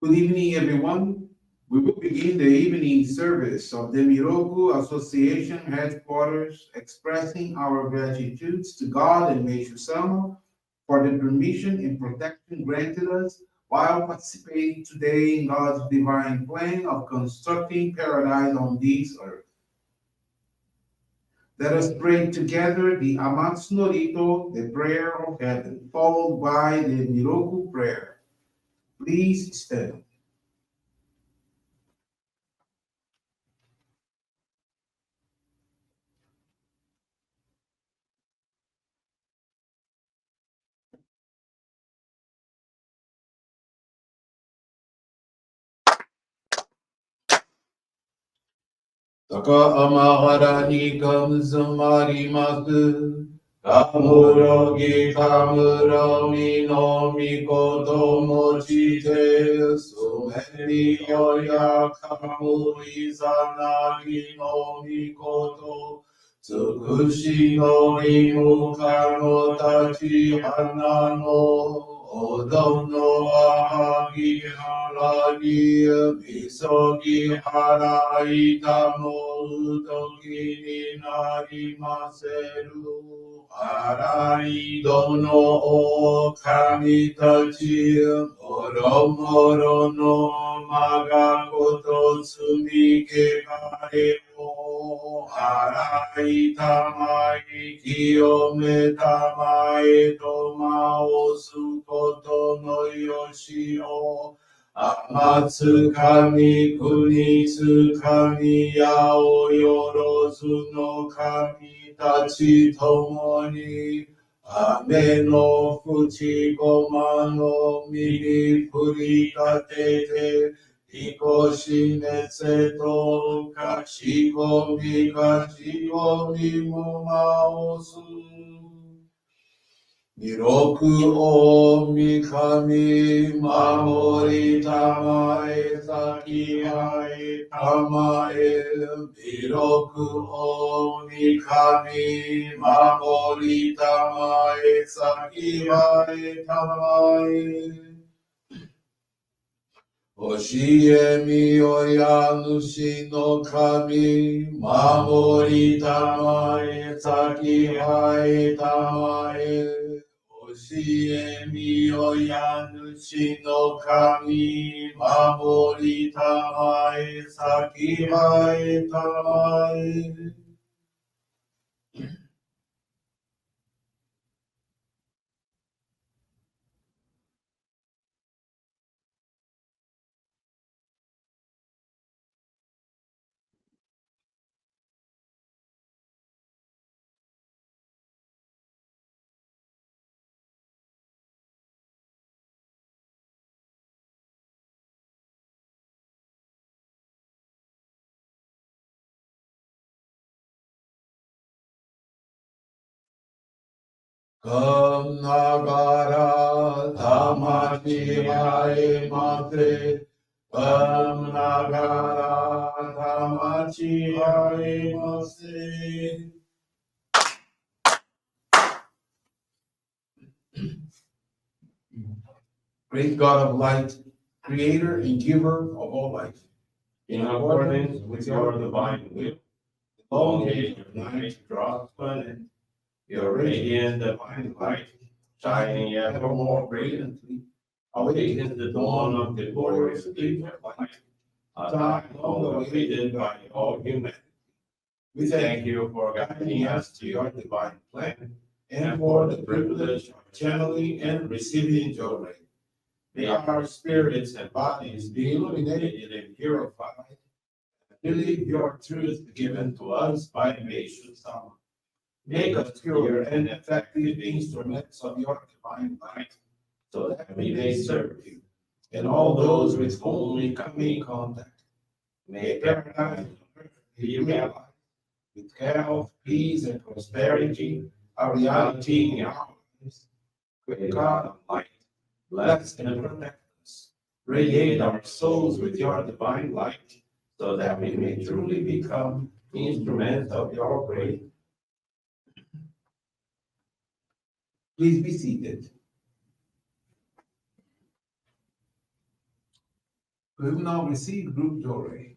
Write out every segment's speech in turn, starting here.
Good evening, everyone. We will begin the evening service of the Miroku Association headquarters, expressing our gratitude to God and Meishu-sama for the permission and protection granted us while participating today in God's divine plan of constructing paradise on this earth. Let us pray together the Amatsu-Norito, the prayer of heaven, followed by the Miroku Prayer. Please stand. 高天原にかむずまります。かむろぎかむろみのみこともちて、すめによやかむいざなぎのみこと、つくしのいむかのたち花の、おどのあはぎはらぎ、みそぎはらいたもうときになりませる。あらいどのおかみたち、もろもろのまがことつみけがれを、あらいたまい清めたまえとまおすことのよしを、天つかみ国つかみやおよろずの神たちともに、雨のふちごまの実に降り立てて、ひこしめせとかしごみもまおす。弥勒おみかみ守りたまえさきあえたまえ弥勒おみかみ守りたまえさきあえたまえ教えみよや主の神、守りたまえ、先あえたまえ。教えみよや主の神、守りたまえ、先あえたまえ。かんながらたまちあえませ。かんながらたまちあえませ。Great God of light, creator and giver of all life, in accordance with your divine will, the long age of night draws to an end. Your radiant divine light, shining ever more brilliantly, awakens the dawn of the glorious age of light, a time long awaited by all humanity. We thank you for guiding us to your divine plan and for the privilege of channeling and receiving Johrei. May our spirits and bodies be illuminated and purified, and believe your truth given to us by Meishu-sama. Make us pure and effective instruments of your divine light, so that we may serve you and all those with whom we come in contact. May paradise on earth be realized with health, peace, and prosperity, a reality in our lives. Great God of light, bless and protect us. Radiate our souls with your divine light, so that we may truly become instruments of your grace. Please be seated. We will now receive group Johrei.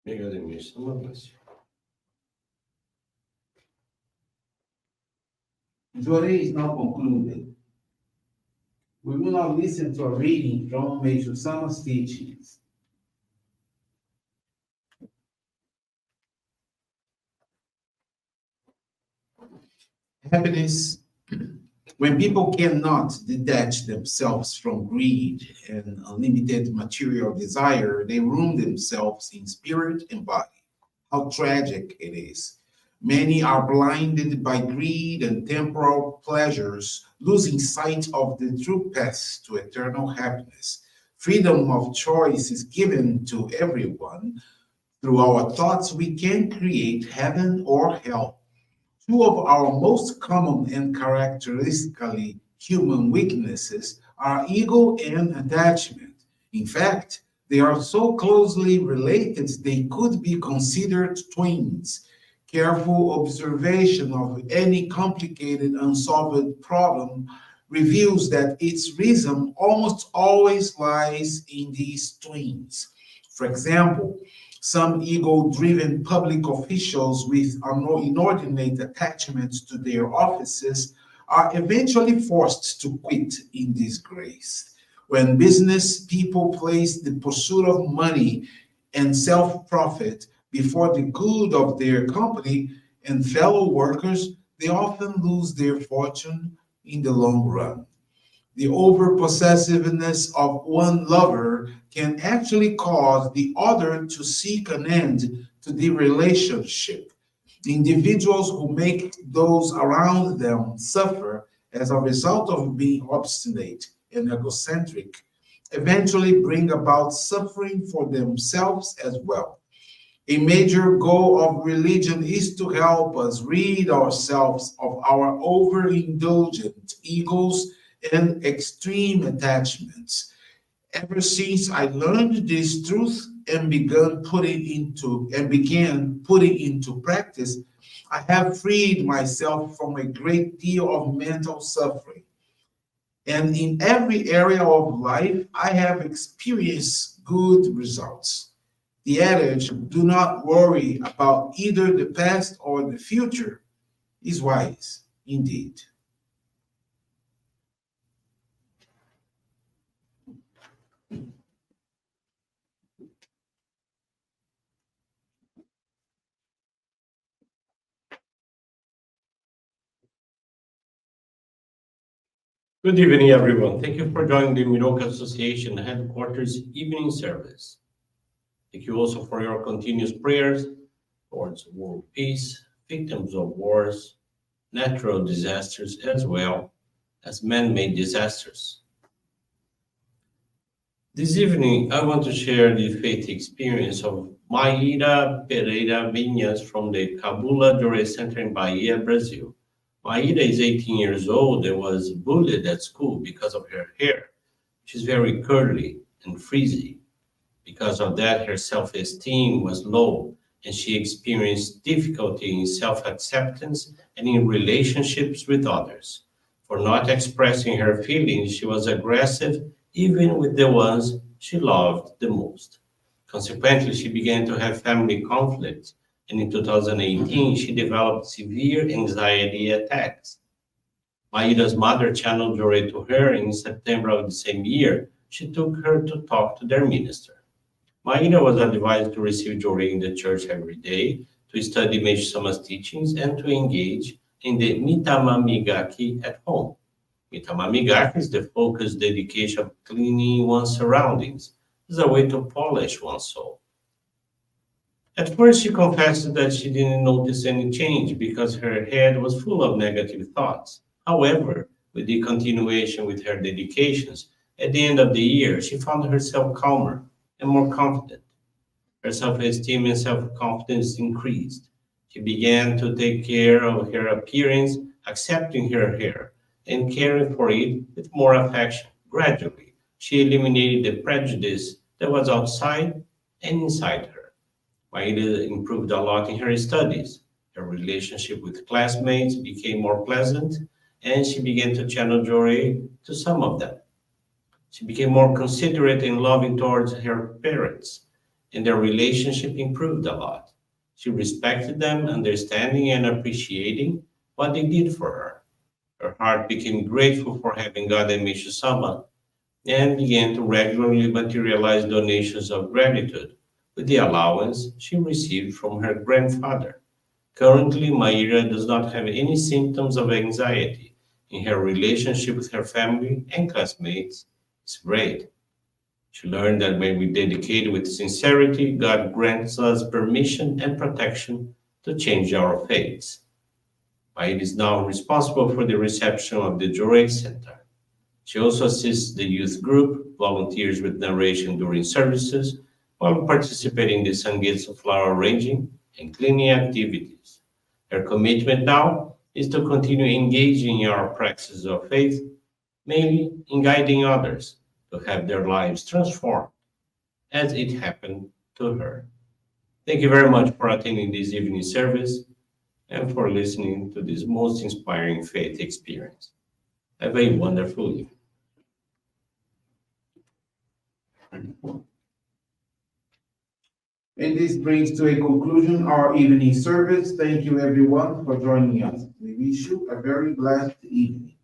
May God and Meishu-sama bless you. Johrei is now concluded. We will now listen to a reading from Meishu-sama's teachings. Happiness. When people cannot detach themselves from greed and unlimited material desire, they ruin themselves in spirit and body. How tragic it is. Many are blinded by greed and temporal pleasures, losing sight of the true path to eternal happiness. Freedom of choice is given to everyone. Through our thoughts, we can create heaven or hell. Two of our most common and characteristically human weaknesses are ego and attachment. In fact, they are so closely related they could be considered twins. Careful observation of any complicated unsolved problem reveals that its reason almost always lies in these twins. For example, some ego driven public officials with inordinate attachments to their offices are eventually forced to quit in disgrace. When business people place the pursuit of money and self profit before the good of their company and fellow workers, they often lose their fortune in the long run. The over possessiveness of one lover can actually cause the other to seek an end to the relationship. Individuals who make those around them suffer as a result of being obstinate and egocentric eventually bring about suffering for themselves as well. A major goal of religion is to help us rid ourselves of our overindulgent egos and extreme attachments. Ever since I learned this truth and began putting into practice, I have freed myself from a great deal of mental suffering. And in every area of life, I have experienced good results. The adage, do not worry about either the past or the future, is wise indeed. Good evening, everyone. Thank you for joining the Miroku Association headquarters evening service. Thank you also for your continuous prayers towards world peace, victims of wars, natural disasters, as well as man-made disasters. This evening, I want to share the faith experience of Maíra Pereira Vinhas from the Cabula Johrei Center in Bahia, Brazil. Maíra is 18 years old and was bullied at school because of her hair. She's very curly and frizzy. Because of that, her self-esteem was low, and she experienced difficulty in self-acceptance and in relationships with others. For not expressing her feelings, she was aggressive even with the ones she loved the most. Consequently, she began to have family conflicts, and in 2018, she developed severe anxiety attacks. Maida's mother channeled Johrei to her, and in September of the same year, she took her to talk to their minister. Maida was advised to receive Johrei in the church every day, to study Meishu-sama's teachings, and to engage in the Mitamamigaki at home. Mitamamigaki is the focused dedication of cleaning one's surroundings. It's a way to polish one's soul. At first, she confessed that she didn't notice any change because her head was full of negative thoughts. However, with the continuation with her dedications, at the end of the year, she found herself calmer and more confident. Her self-esteem and self-confidence increased. She began to take care of her appearance, accepting her hair, and caring for it with more affection. Gradually, she eliminated the prejudice that was outside and inside her. Maida improved a lot in her studies. Her relationship with classmates became more pleasant, and she began to channel Johrei to some of them. She became more considerate and loving towards her parents. and their relationship improved a lot. She respected them, understanding and appreciating what they did for her. Her heart became grateful for having God and Meishu-sama and began to regularly materialize donations of gratitude with the allowance she received from her grandfather. Currently, Maira does not have any symptoms of anxiety, and her relationship with her family and classmates is great. She learned that when we dedicate with sincerity, God grants us permission and protection to change our fates. Maira is now responsible for the reception of the Johrei Center. She also assists the youth group, volunteers with narration during services, while participating in the Sangetsu flower arranging and cleaning activities. Her commitment now is to continue engaging in our practices of faith, mainly in guiding others to have their lives transformed as it happened to her. Thank you very much for attending this evening service and for listening to this most inspiring faith experience. Have a wonderful evening. And this brings to a conclusion our evening service. Thank you everyone for joining us. We wish you a very blessed evening.